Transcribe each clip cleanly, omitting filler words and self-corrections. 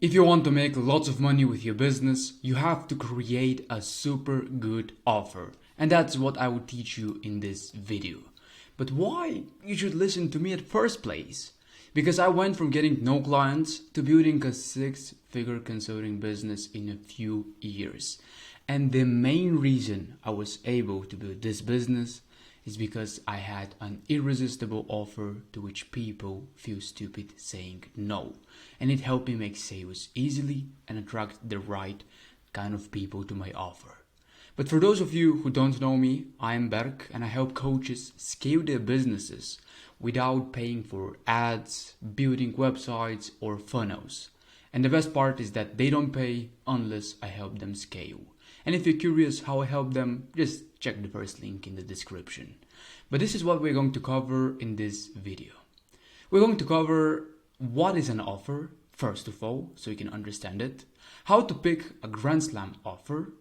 If you want to make lots of money with your business, you have to create a super good offer. And that's what I will teach you in this video. But why you should listen to me at first place? Because I went from getting no clients to building a six-figure consulting business in a few years. And the main reason I was able to build this business is because I had an irresistible offer to which people feel stupid saying no. And it helped me make sales easily and attract the right kind of people to my offer. But for those of you who don't know me, I am Berk and I help coaches scale their businesses without paying for ads, building websites or funnels. And the best part is that they don't pay unless I help them scale. And if you're curious how I help them, just check the first link in the description. But this is what we're going to cover in this video. We're going to cover what is an offer, first of all, so you can understand it, how to pick a Grand Slam offer.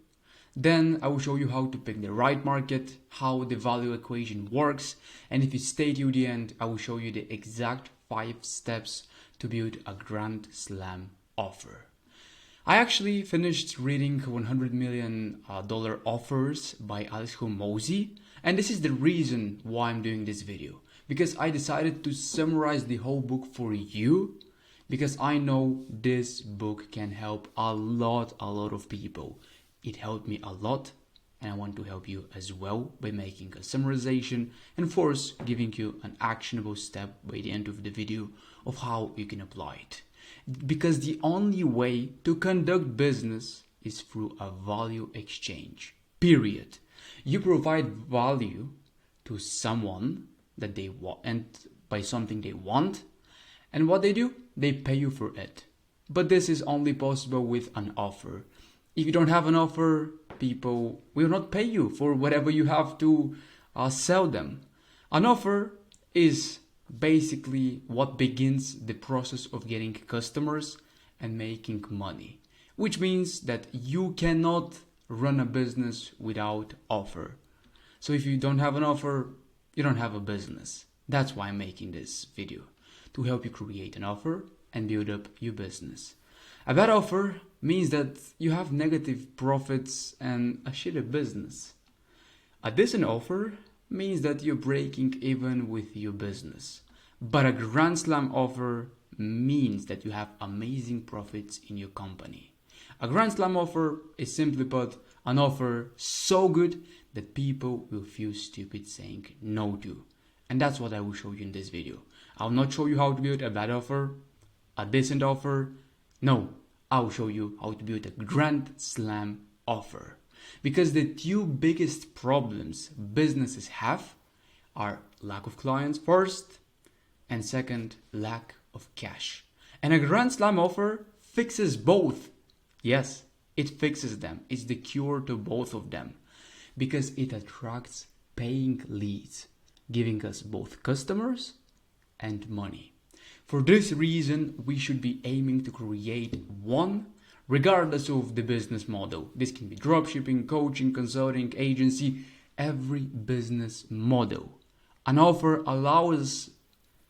Then I will show you how to pick the right market, how the value equation works, and if you stay till the end, I will show you the exact 5 steps to build a Grand Slam offer. I actually finished reading $100 million offers by Alex Hormozi, and this is the reason why I'm doing this video, because I decided to summarize the whole book for you, because I know this book can help a lot of people. It helped me a lot, and I want to help you as well by making a summarization and of course giving you an actionable step by the end of the video of how you can apply it. Because the only way to conduct business is through a value exchange, period. You provide value to someone that they want, and by something they want, and what they do, they pay you for it. But this is only possible with an offer. If you don't have an offer, people will not pay you for whatever you have to sell them. An offer is basically what begins the process of getting customers and making money, which means that you cannot run a business without offer. So if you don't have an offer, you don't have a business. That's why I'm making this video, to help you create an offer and build up your business. A bad offer means that you have negative profits and a shitty business. A decent offer means that you're breaking even with your business. But a Grand Slam offer means that you have amazing profits in your company. A Grand Slam offer is simply put an offer so good that people will feel stupid saying no to. And that's what I will show you in this video. I'll not show you how to build a bad offer, a decent offer. No, I'll show you how to build a Grand Slam offer. Because the 2 biggest problems businesses have are lack of clients first, and second, lack of cash. And a Grand Slam offer fixes both. Yes, it fixes them. It's the cure to both of them. Because it attracts paying leads, giving us both customers and money. For this reason, we should be aiming to create one, regardless of the business model. This can be dropshipping, coaching, consulting, agency, every business model. An offer allows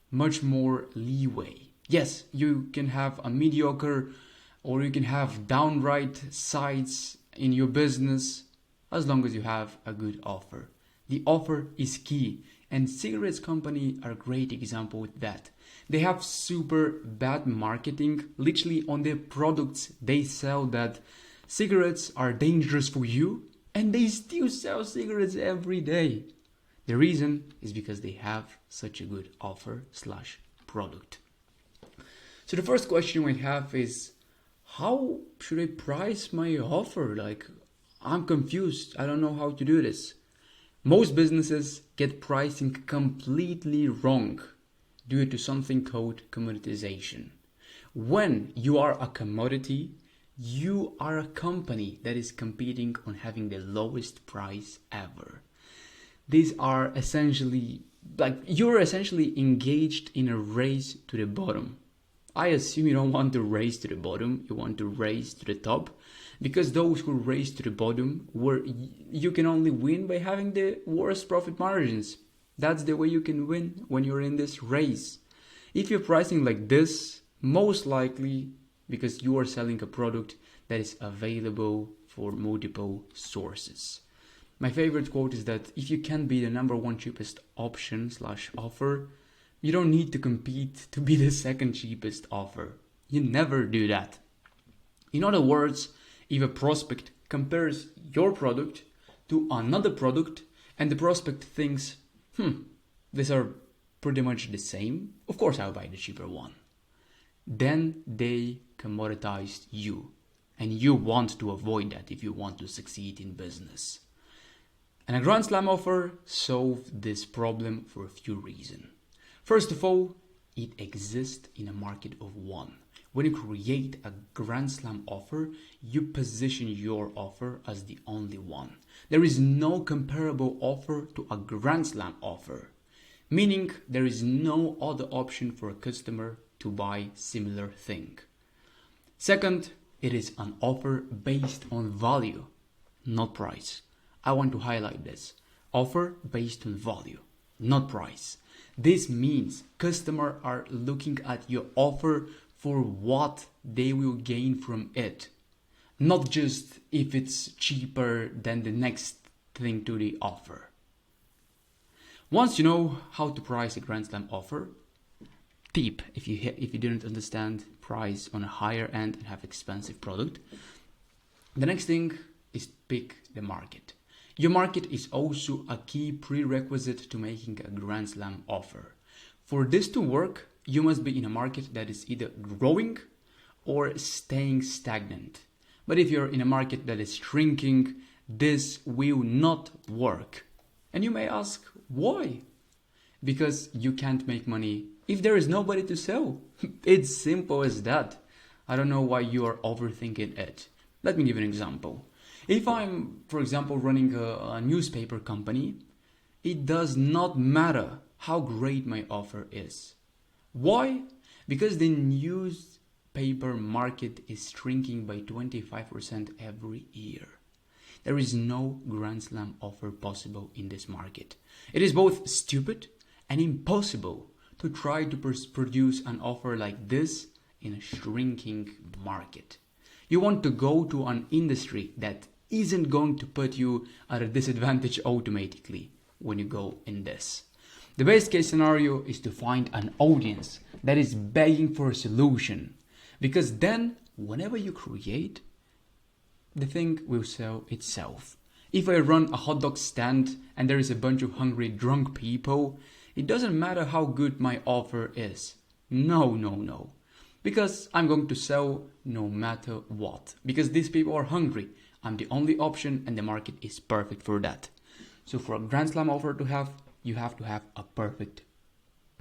much more leeway. Yes, you can have a mediocre or you can have downright sides in your business as long as you have a good offer. The offer is key, and cigarettes company are a great example with that. They have super bad marketing, literally on their products they sell that cigarettes are dangerous for you, and they still sell cigarettes every day. The reason is because they have such a good offer / product. So the first question we have is, how should I price my offer? Like, I'm confused. I don't know how to do this. Most businesses get pricing completely wrong due to something called commoditization. When you are a commodity, you are a company that is competing on having the lowest price ever. These are essentially, you're essentially engaged in a race to the bottom. I assume you don't want to race to the bottom, you want to race to the top, because those who race to the bottom, you can only win by having the worst profit margins. That's the way you can win when you're in this race. If you're pricing like this, most likely because you are selling a product that is available for multiple sources. My favorite quote is that if you can be the number one cheapest option / offer, you don't need to compete to be the second cheapest offer. You never do that. In other words, if a prospect compares your product to another product and the prospect thinks, these are pretty much the same, of course I'll buy the cheaper one. Then they commoditized you. And you want to avoid that if you want to succeed in business. And a Grand Slam offer solved this problem for a few reasons. First of all, it exists in a market of one. When you create a Grand Slam offer, you position your offer as the only one. There is no comparable offer to a Grand Slam offer, meaning there is no other option for a customer to buy similar thing. Second, it is an offer based on value, not price. I want to highlight this. Offer based on value, not price. This means customers are looking at your offer for what they will gain from it, not just if it's cheaper than the next thing to the offer. Once you know how to price a Grand Slam offer, tip if you didn't understand price on a higher end and have expensive product, the next thing is pick the market. Your market is also a key prerequisite to making a Grand Slam offer. For this to work, you must be in a market that is either growing or staying stagnant. But if you're in a market that is shrinking, this will not work. And you may ask, why? Because you can't make money if there is nobody to sell. It's simple as that. I don't know why you are overthinking it. Let me give an example. If I'm, for example, running a newspaper company, it does not matter how great my offer is. Why? Because the newspaper market is shrinking by 25% every year. There is no Grand Slam offer possible in this market. It is both stupid and impossible to try to produce an offer like this in a shrinking market. You want to go to an industry that isn't going to put you at a disadvantage automatically when you go in this. The best case scenario is to find an audience that is begging for a solution, because then whenever you create, the thing will sell itself. If I run a hot dog stand and there is a bunch of hungry drunk people, it doesn't matter how good my offer is. No. Because I'm going to sell no matter what. Because these people are hungry. I'm the only option and the market is perfect for that. So for a Grand Slam offer to have, you have to have a perfect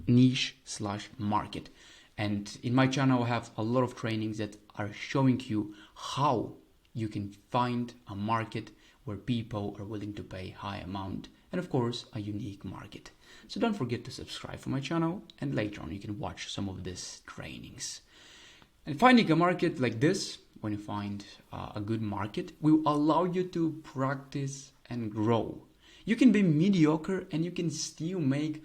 niche / market. And in my channel I have a lot of trainings that are showing you how you can find a market where people are willing to pay high amount, and of course a unique market. So don't forget to subscribe for my channel, and later on you can watch some of these trainings. And finding a market like this, when you find a good market, will allow you to practice and grow. You can be mediocre and you can still make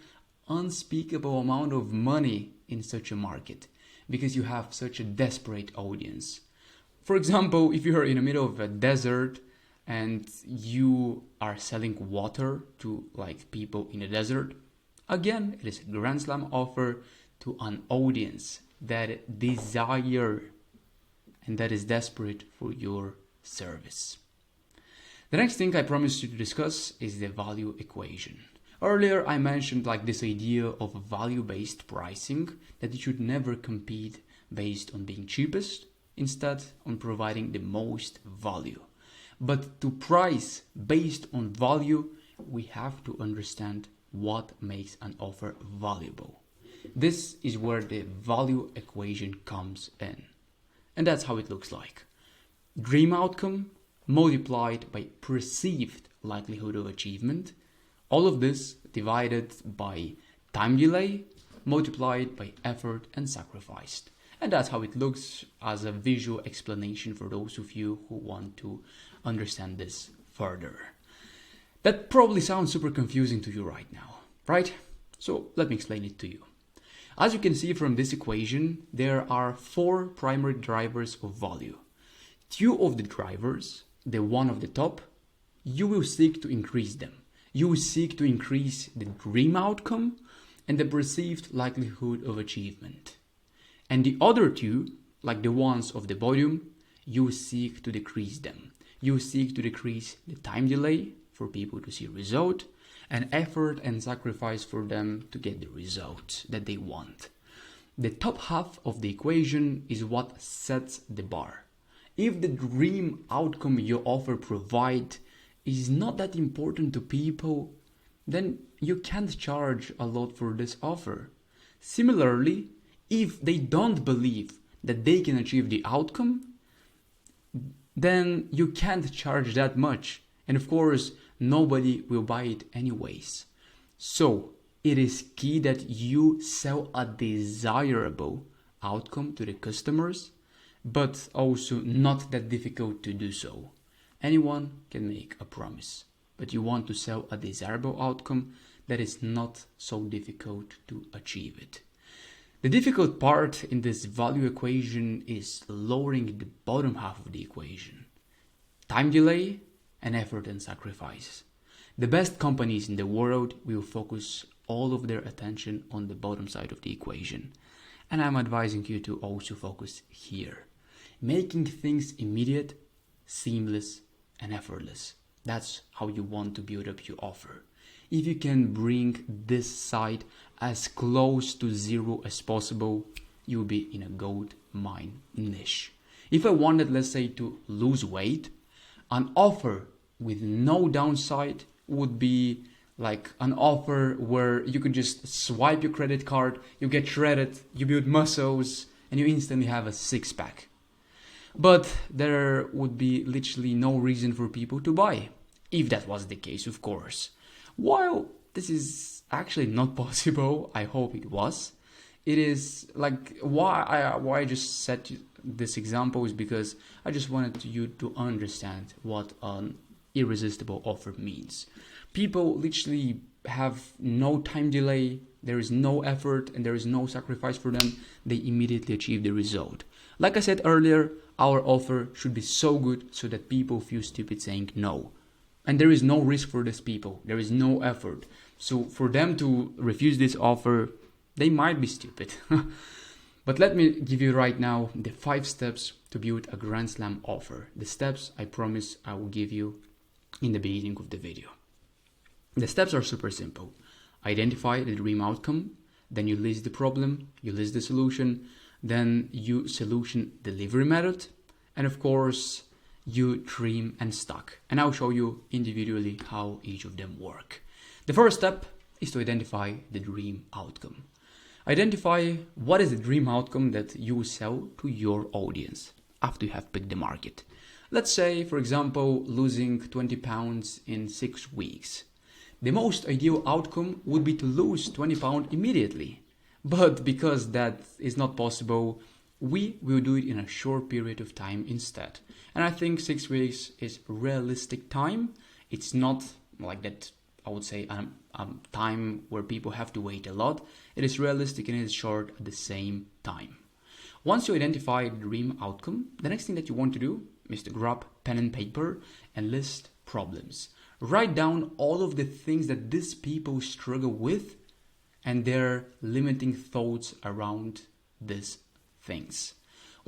unspeakable amount of money in such a market because you have such a desperate audience. For example, if you are in the middle of a desert and you are selling water to like people in the desert, again, it is a Grand Slam offer to an audience that desire and that is desperate for your service. The next thing I promised you to discuss is the value equation. Earlier I mentioned like this idea of value-based pricing, that you should never compete based on being cheapest, instead on providing the most value. But to price based on value, we have to understand what makes an offer valuable. This is where the value equation comes in. And that's how it looks like. Dream outcome multiplied by perceived likelihood of achievement. All of this divided by time delay multiplied by effort and sacrificed. And that's how it looks as a visual explanation for those of you who want to understand this further. That probably sounds super confusing to you right now, right? So let me explain it to you. As you can see from this equation, there are 4 primary drivers of value. 2 of the drivers, the one of the top, you will seek to increase them. You will seek to increase the dream outcome and the perceived likelihood of achievement. And the other 2, like the ones of the bottom, you seek to decrease them. You seek to decrease the time delay for people to see a result and effort and sacrifice for them to get the result that they want. The top half of the equation is what sets the bar. If the dream outcome your offer provides is not that important to people, then you can't charge a lot for this offer. Similarly, if they don't believe that they can achieve the outcome, then you can't charge that much. And of course, nobody will buy it anyways. So, it is key that you sell a desirable outcome to the customers, but also not that difficult to do so. Anyone can make a promise, but you want to sell a desirable outcome that is not so difficult to achieve it. The difficult part in this value equation is lowering the bottom half of the equation. Time delay and effort and sacrifice. The best companies in the world will focus all of their attention on the bottom side of the equation. And I'm advising you to also focus here. Making things immediate, seamless, and effortless. That's how you want to build up your offer. If you can bring this side as close to zero as possible, you'll be in a gold mine niche. If I wanted, let's say, to lose weight, an offer with no downside would be like an offer where you could just swipe your credit card, you get shredded, you build muscles, and you instantly have a six-pack. But there would be literally no reason for people to buy, if that was the case, of course. While this is actually not possible, I hope it was. It is like why I just set this example is because I just wanted you to understand what an irresistible offer means. People literally have no time delay, there is no effort, and there is no sacrifice for them. They immediately achieve the result. Like I said earlier, our offer should be so good so that people feel stupid saying no. And there is no risk for these people. There is no effort. So for them to refuse this offer, they might be stupid. But let me give you right now the 5 steps to build a Grand Slam offer. The steps I promise I will give you in the beginning of the video. The steps are super simple. Identify the dream outcome, then you list the problem, you list the solution, then you solution delivery method, and of course you trim and stack. And I'll show you individually how each of them work. The first step is to identify the dream outcome. Identify what is the dream outcome that you will sell to your audience after you have picked the market. Let's say, for example, losing 20 pounds in 6 weeks. The most ideal outcome would be to lose 20 pounds immediately. But because that is not possible, we will do it in a short period of time instead. And I think 6 weeks is realistic time. It's not like that, I would say, a time where people have to wait a lot. It is realistic and it is short at the same time. Once you identify the dream outcome, the next thing that you want to do is to grab pen and paper and list problems. Write down all of the things that these people struggle with and their limiting thoughts around these things.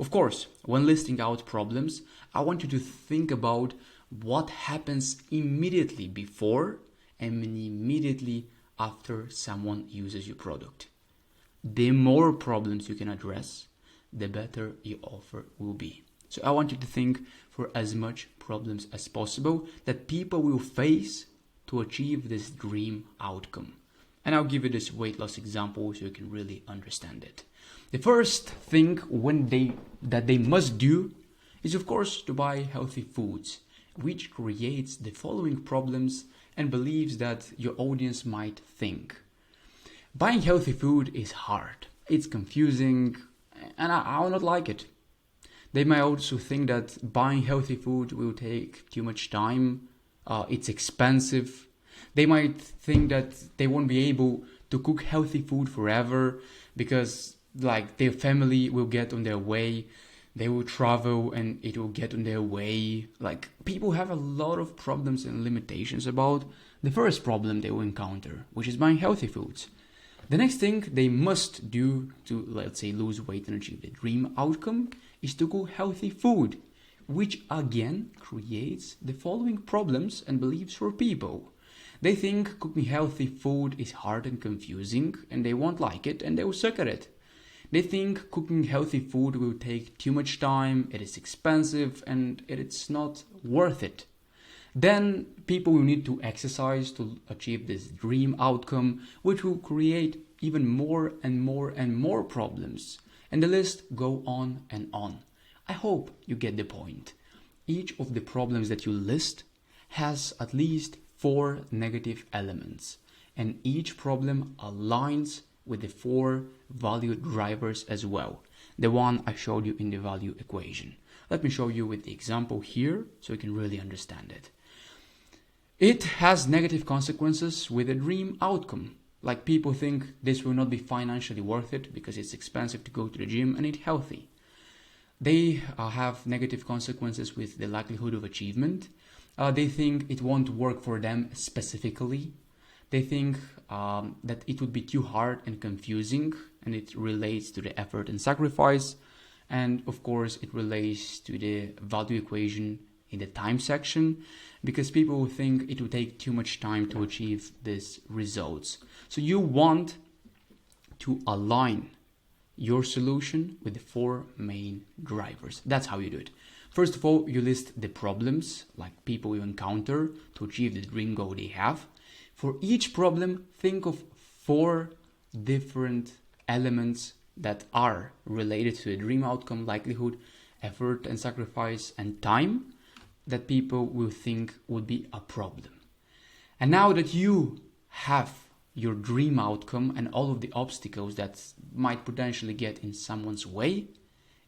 Of course, when listing out problems, I want you to think about what happens immediately before and immediately after someone uses your product. The more problems you can address, the better your offer will be. So I want you to think for as much problems as possible that people will face to achieve this dream outcome. And I'll give you this weight loss example so you can really understand it. The first thing that they must do is, of course, to buy healthy foods, which creates the following problems and beliefs that your audience might think. Buying healthy food is hard, it's confusing, and I will not like it. They might also think that buying healthy food will take too much time, it's expensive. They might think that they won't be able to cook healthy food forever because like their family will get on their way, they will travel and it will get on their way. Like people have a lot of problems and limitations about the first problem they will encounter, which is buying healthy foods. The next thing they must do to, let's say, lose weight and achieve the dream outcome is to cook healthy food, which again creates the following problems and beliefs for people. They think cooking healthy food is hard and confusing and they won't like it and they will suck at it. They think cooking healthy food will take too much time, it is expensive and it's not worth it. Then people will need to exercise to achieve this dream outcome, which will create even more and more and more problems. And the list go on and on. I hope you get the point. Each of the problems that you list has at least 4 negative elements, and each problem aligns with the 4 value drivers as well, the one I showed you in the value equation. Let me show you with the example here so you can really understand it. It has negative consequences with a dream outcome. Like people think this will not be financially worth it because it's expensive to go to the gym and eat healthy. They have negative consequences with the likelihood of achievement. They think it won't work for them specifically. They think that it would be too hard and confusing, and it relates to the effort and sacrifice. And of course, it relates to the value equation in the time section, because people think it will take too much time to achieve these results. So you want to align your solution with the 4 main drivers. That's how you do it. First of all, you list the problems, like people you encounter to achieve the dream goal they have. For each problem, think of 4 different elements that are related to the dream outcome, likelihood, effort and sacrifice, and time that people will think would be a problem. And now that you have your dream outcome and all of the obstacles that might potentially get in someone's way,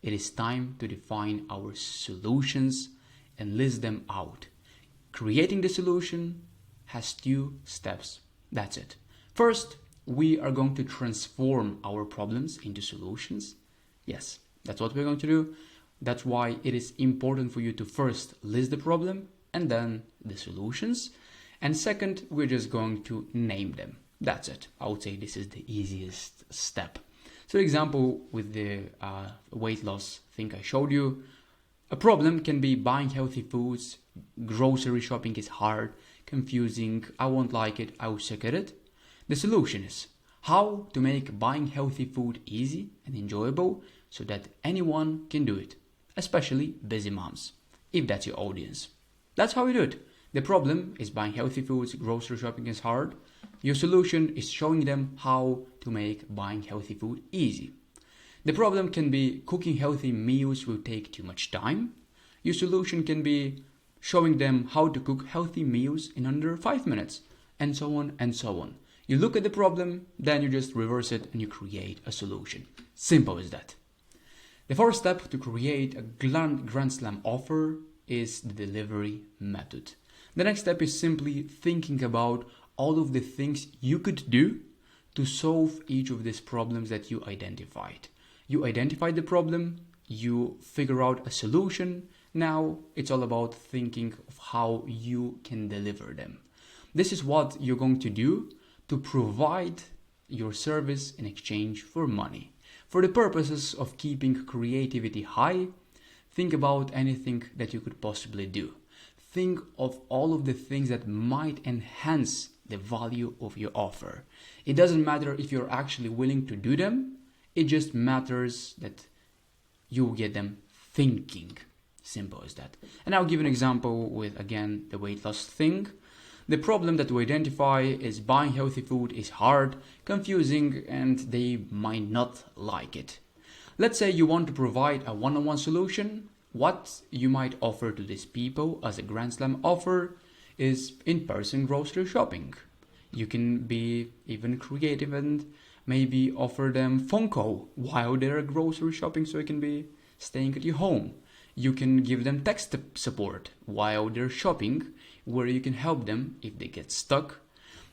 it is time to define our solutions and list them out. Creating the solution has 2 steps. That's it. First, we are going to transform our problems into solutions. Yes, that's what we're going to do. That's why it is important for you to first list the problem and then the solutions. And second, we're just going to name them. That's it. I would say this is the easiest step. So example with the weight loss thing I showed you, a problem can be buying healthy foods, grocery shopping is hard, confusing, I won't like it, I will suck at it. The solution is how to make buying healthy food easy and enjoyable so that anyone can do it, especially busy moms, if that's your audience. That's how we do it. The problem is buying healthy foods, grocery shopping is hard. Your solution is showing them how to make buying healthy food easy. The problem can be cooking healthy meals will take too much time. Your solution can be showing them how to cook healthy meals in under 5 minutes, and so on and so on. You look at the problem, then you just reverse it and you create a solution. Simple as that. The first step to create a Grand Slam offer is the delivery method. The next step is simply thinking about all of the things you could do to solve each of these problems that you identified. You identified the problem, you figure out a solution. Now it's all about thinking of how you can deliver them. This is what you're going to do to provide your service in exchange for money. For the purposes of keeping creativity high, think about anything that you could possibly do. Think of all of the things that might enhance the value of your offer. It doesn't matter if you're actually willing to do them, it just matters that you get them thinking. Simple as that. And I'll give an example with, again, the weight loss thing. The problem that we identify is buying healthy food is hard, confusing, and they might not like it. Let's say you want to provide a one-on-one solution. What you might offer to these people as a Grand Slam offer is in-person grocery shopping. You can be even creative and maybe offer them phone call while they're grocery shopping so you can be staying at your home. You can give them text support while they're shopping, where you can help them if they get stuck.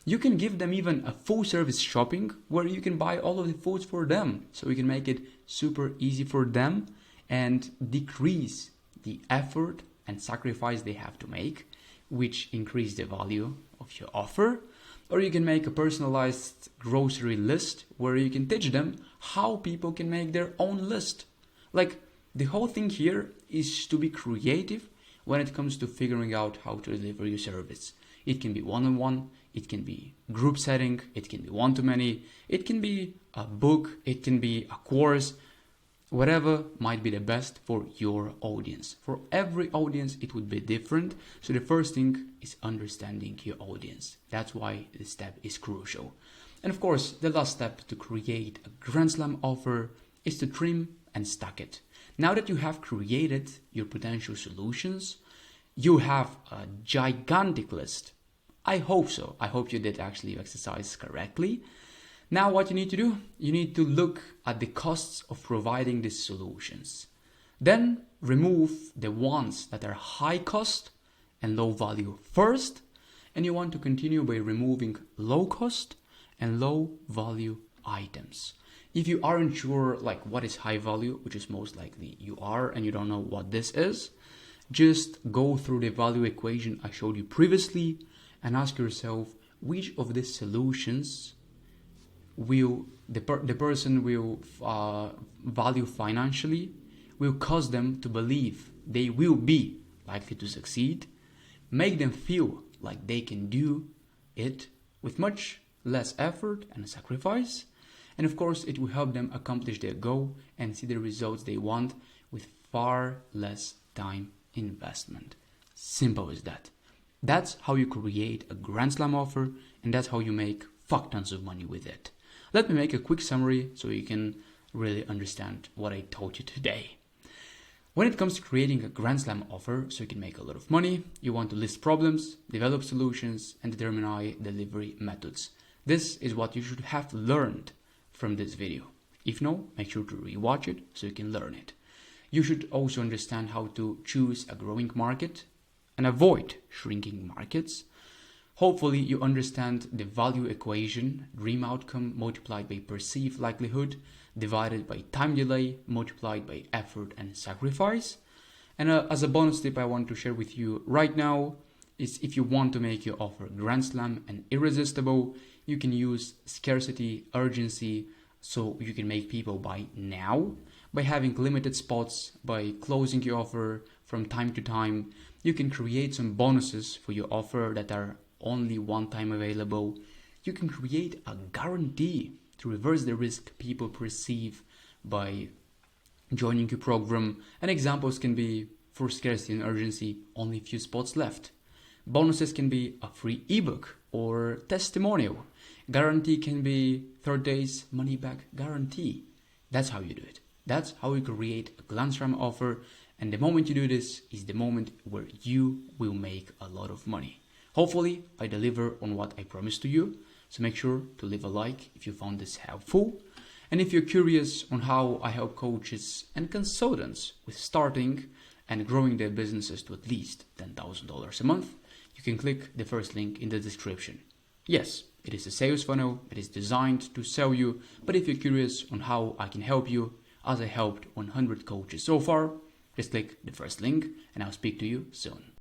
You can give them even a full service shopping where you can buy all of the foods for them. So you can make it super easy for them and decrease the effort and sacrifice they have to make, which increase the value of your offer. Or you can make a personalized grocery list where you can teach them how people can make their own list. Like, the whole thing here is to be creative when it comes to figuring out how to deliver your service. It can be one-on-one, it can be group setting, it can be one-to-many, it can be a book, it can be a course, whatever might be the best for your audience. For every audience, it would be different. So the first thing is understanding your audience. That's why this step is crucial. And of course, the last step to create a Grand Slam offer is to trim and stack it. Now that you have created your potential solutions, you have a gigantic list. I hope so. I hope you did actually exercise correctly. Now what you need to do, you need to look at the costs of providing these solutions. Then remove the ones that are high cost and low value first. And you want to continue by removing low cost and low value items. If you aren't sure like what is high value, which is most likely you are and you don't know what this is, just go through the value equation I showed you previously and ask yourself which of these solutions will the person will value financially, will cause them to believe they will be likely to succeed, make them feel like they can do it with much less effort and sacrifice, and of course it will help them accomplish their goal and see the results they want with far less time investment. Simple as that. That's how you create a Grand Slam offer, and that's how you make fuck tons of money with it. Let me make a quick summary so you can really understand what I told you today. When it comes to creating a Grand Slam offer so you can make a lot of money, you want to list problems, develop solutions, and determine delivery methods. This is what you should have learned from this video. If no, make sure to rewatch it so you can learn it. You should also understand how to choose a growing market and avoid shrinking markets. Hopefully you understand the value equation, dream outcome multiplied by perceived likelihood, divided by time delay, multiplied by effort and sacrifice. And as a bonus tip I want to share with you right now is if you want to make your offer Grand Slam and irresistible, you can use scarcity, urgency, so you can make people buy now by having limited spots, by closing your offer from time to time. You can create some bonuses for your offer that are only one time available. You can create a guarantee to reverse the risk people perceive by joining your program. And examples can be for scarcity and urgency, only a few spots left. Bonuses can be a free ebook or testimonial. Guarantee can be 30 days money back guarantee. That's how you do it. That's how you create a Grand Slam offer. And the moment you do this is the moment where you will make a lot of money. Hopefully I deliver on what I promised to you. So make sure to leave a like if you found this helpful. And if you're curious on how I help coaches and consultants with starting and growing their businesses to at least $10,000 a month, you can click the first link in the description. Yes, it is a sales funnel. It is designed to sell you. But if you're curious on how I can help you, as I helped 100 coaches so far, just click the first link and I'll speak to you soon.